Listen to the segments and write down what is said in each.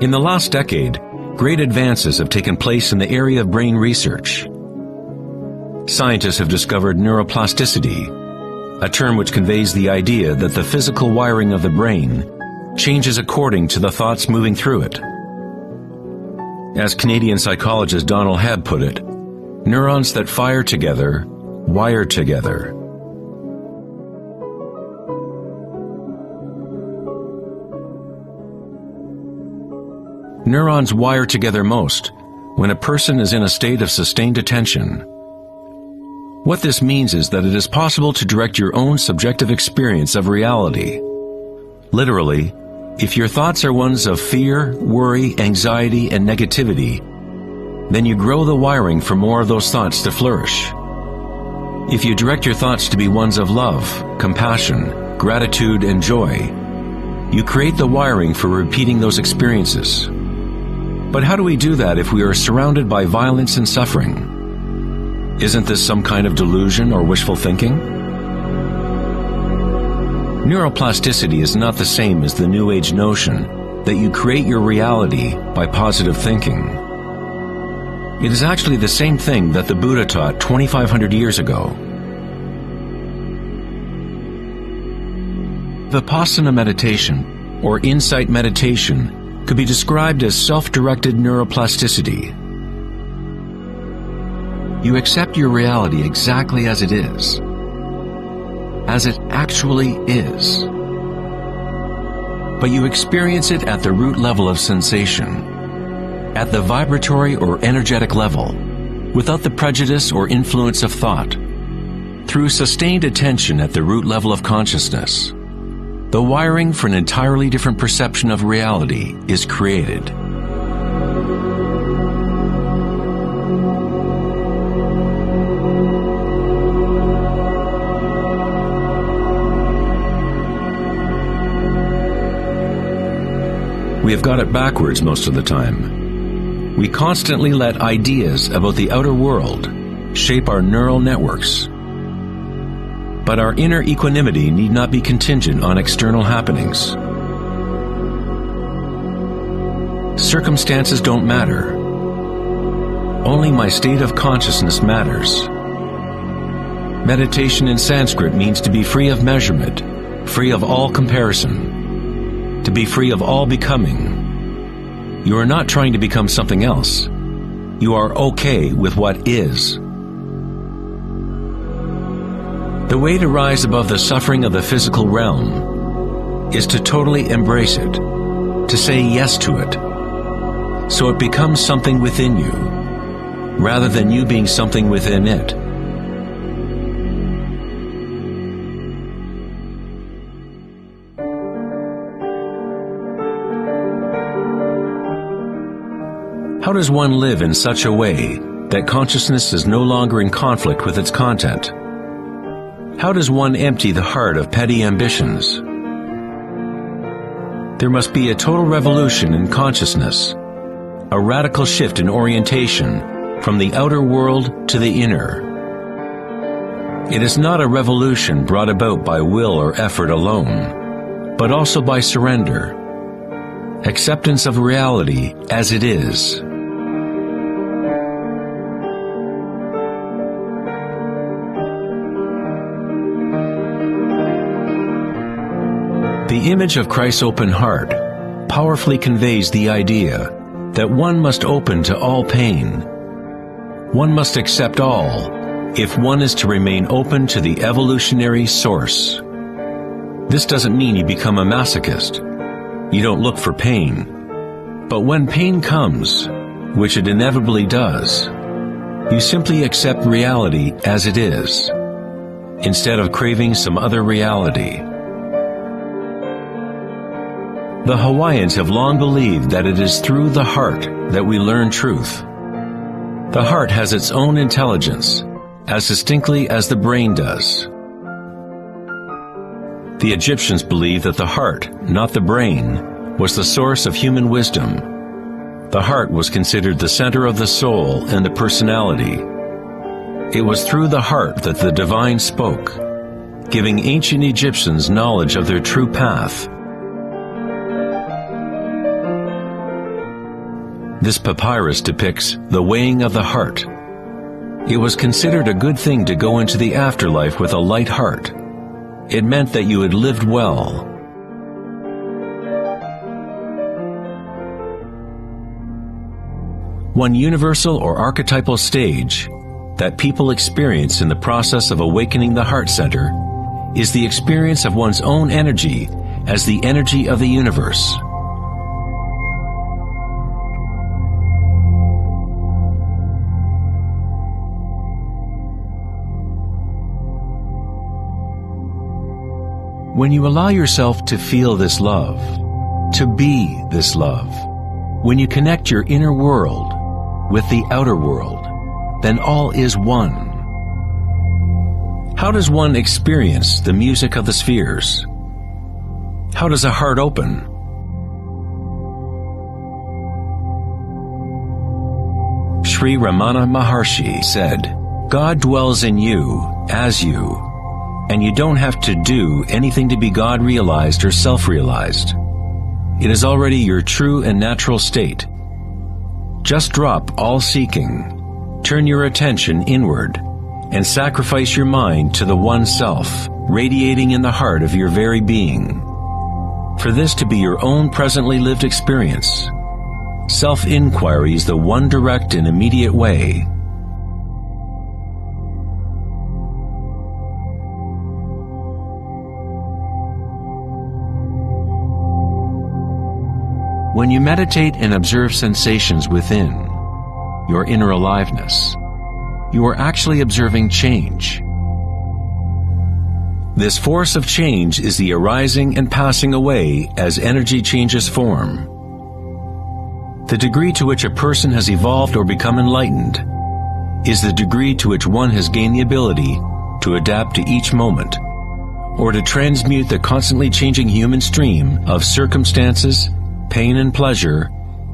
In the last decade, great advances have taken place in the area of brain research. Scientists have discovered neuroplasticity, a term which conveys the idea that the physical wiring of the brain changes according to the thoughts moving through it. As Canadian psychologist Donald Hebb put it, neurons that fire together, wire together. Neurons wire together most when a person is in a state of sustained attention. What this means is that it is possible to direct your own subjective experience of reality. Literally, if your thoughts are ones of fear, worry, anxiety, and negativity, then you grow the wiring for more of those thoughts to flourish. If you direct your thoughts to be ones of love, compassion, gratitude, and joy, you create the wiring for repeating those experiences. But how do we do that if we are surrounded by violence and suffering? Isn't this some kind of delusion or wishful thinking? Neuroplasticity is not the same as the New Age notion that you create your reality by positive thinking. It is actually the same thing that the Buddha taught 2,500 years ago. Vipassana meditation, or insight meditation, could be described as self-directed neuroplasticity. You accept your reality exactly as it is, as it actually is. But you experience it at the root level of sensation, at the vibratory or energetic level, without the prejudice or influence of thought. Through sustained attention at the root level of consciousness, the wiring for an entirely different perception of reality is created. We have got it backwards most of the time. We constantly let ideas about the outer world shape our neural networks. But our inner equanimity need not be contingent on external happenings. Circumstances don't matter. Only my state of consciousness matters. Meditation in Sanskrit means to be free of measurement, free of all comparison, to be free of all becoming. You are not trying to become something else. You are okay with what is. The way to rise above the suffering of the physical realm is to totally embrace it, to say yes to it, so it becomes something within you, rather than you being something within it. How does one live in such a way that consciousness is no longer in conflict with its content? How does one empty the heart of petty ambitions? There must be a total revolution in consciousness, a radical shift in orientation from the outer world to the inner. It is not a revolution brought about by will or effort alone, but also by surrender, acceptance of reality as it is. The image of Christ's open heart powerfully conveys the idea that one must open to all pain. One must accept all if one is to remain open to the evolutionary source. This doesn't mean you become a masochist. You don't look for pain. But when pain comes, which it inevitably does, you simply accept reality as it is, instead of craving some other reality. The Hawaiians have long believed that it is through the heart that we learn truth. The heart has its own intelligence, as distinctly as the brain does. The Egyptians believed that the heart, not the brain, was the source of human wisdom. The heart was considered the center of the soul and the personality. It was through the heart that the divine spoke, giving ancient Egyptians knowledge of their true path. This papyrus depicts the weighing of the heart. It was considered a good thing to go into the afterlife with a light heart. It meant that you had lived well. One universal or archetypal stage that people experience in the process of awakening the heart center is the experience of one's own energy as the energy of the universe. When you allow yourself to feel this love, to be this love, when you connect your inner world with the outer world, then all is one. How does one experience the music of the spheres? How does a heart open? Sri Ramana Maharshi said, "God dwells in you, as you, and you don't have to do anything to be God-realized or self-realized. It is already your true and natural state. Just drop all seeking, turn your attention inward, and sacrifice your mind to the one self, radiating in the heart of your very being. For this to be your own presently lived experience, self-inquiry is the one direct and immediate way. When you meditate and observe sensations within, your inner aliveness, you are actually observing change. This force of change is the arising and passing away as energy changes form. The degree to which a person has evolved or become enlightened is the degree to which one has gained the ability to adapt to each moment, or to transmute the constantly changing human stream of circumstances, pain and pleasure,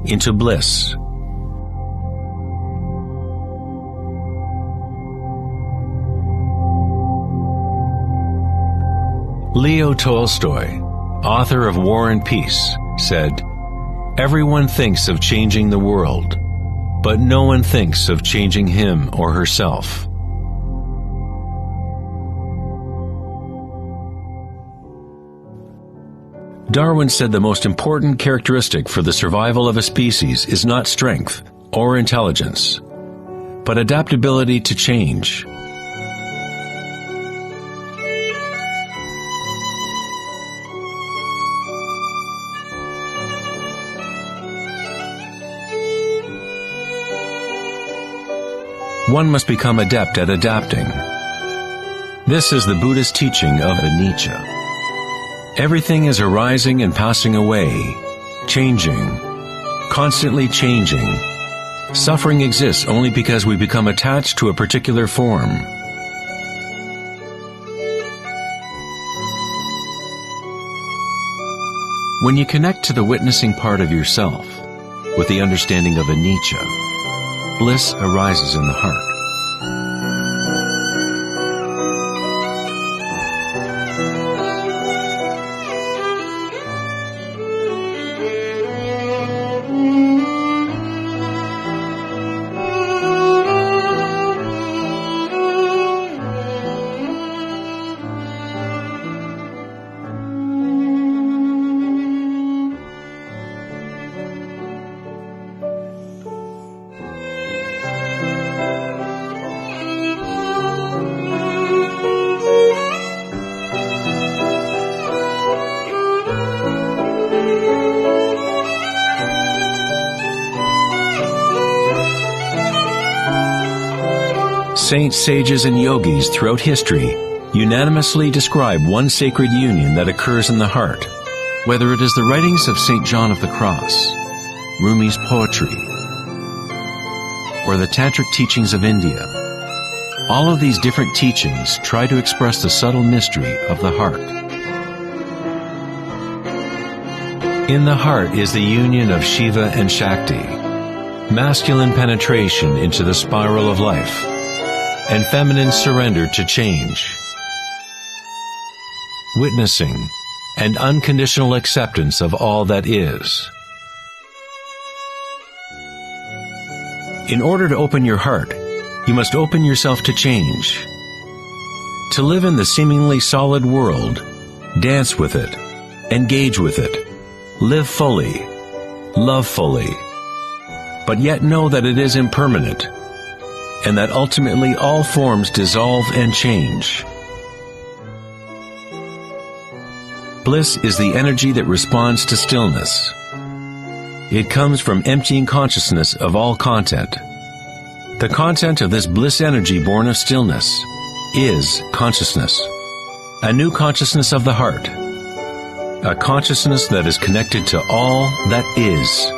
into bliss. Leo Tolstoy, author of War and Peace, said, "Everyone thinks of changing the world, but no one thinks of changing him or herself." Darwin said the most important characteristic for the survival of a species is not strength or intelligence, but adaptability to change. One must become adept at adapting. This is the Buddhist teaching of anicca. Everything is arising and passing away, changing, constantly changing. Suffering exists only because we become attached to a particular form. When you connect to the witnessing part of yourself with the understanding of anicca, bliss arises in the heart. Saints, sages, and yogis throughout history unanimously describe one sacred union that occurs in the heart. Whether it is the writings of St. John of the Cross, Rumi's poetry, or the tantric teachings of India, all of these different teachings try to express the subtle mystery of the heart. In the heart is the union of Shiva and Shakti, masculine penetration into the spiral of life, and feminine surrender to change, witnessing and unconditional acceptance of all that is. In order to open your heart, you must open yourself to change. To live in the seemingly solid world, dance with it, engage with it, live fully, love fully, but yet know that it is impermanent, and that ultimately all forms dissolve and change. Bliss is the energy that responds to stillness. It comes from emptying consciousness of all content. The content of this bliss energy born of stillness is consciousness, a new consciousness of the heart, a consciousness that is connected to all that is.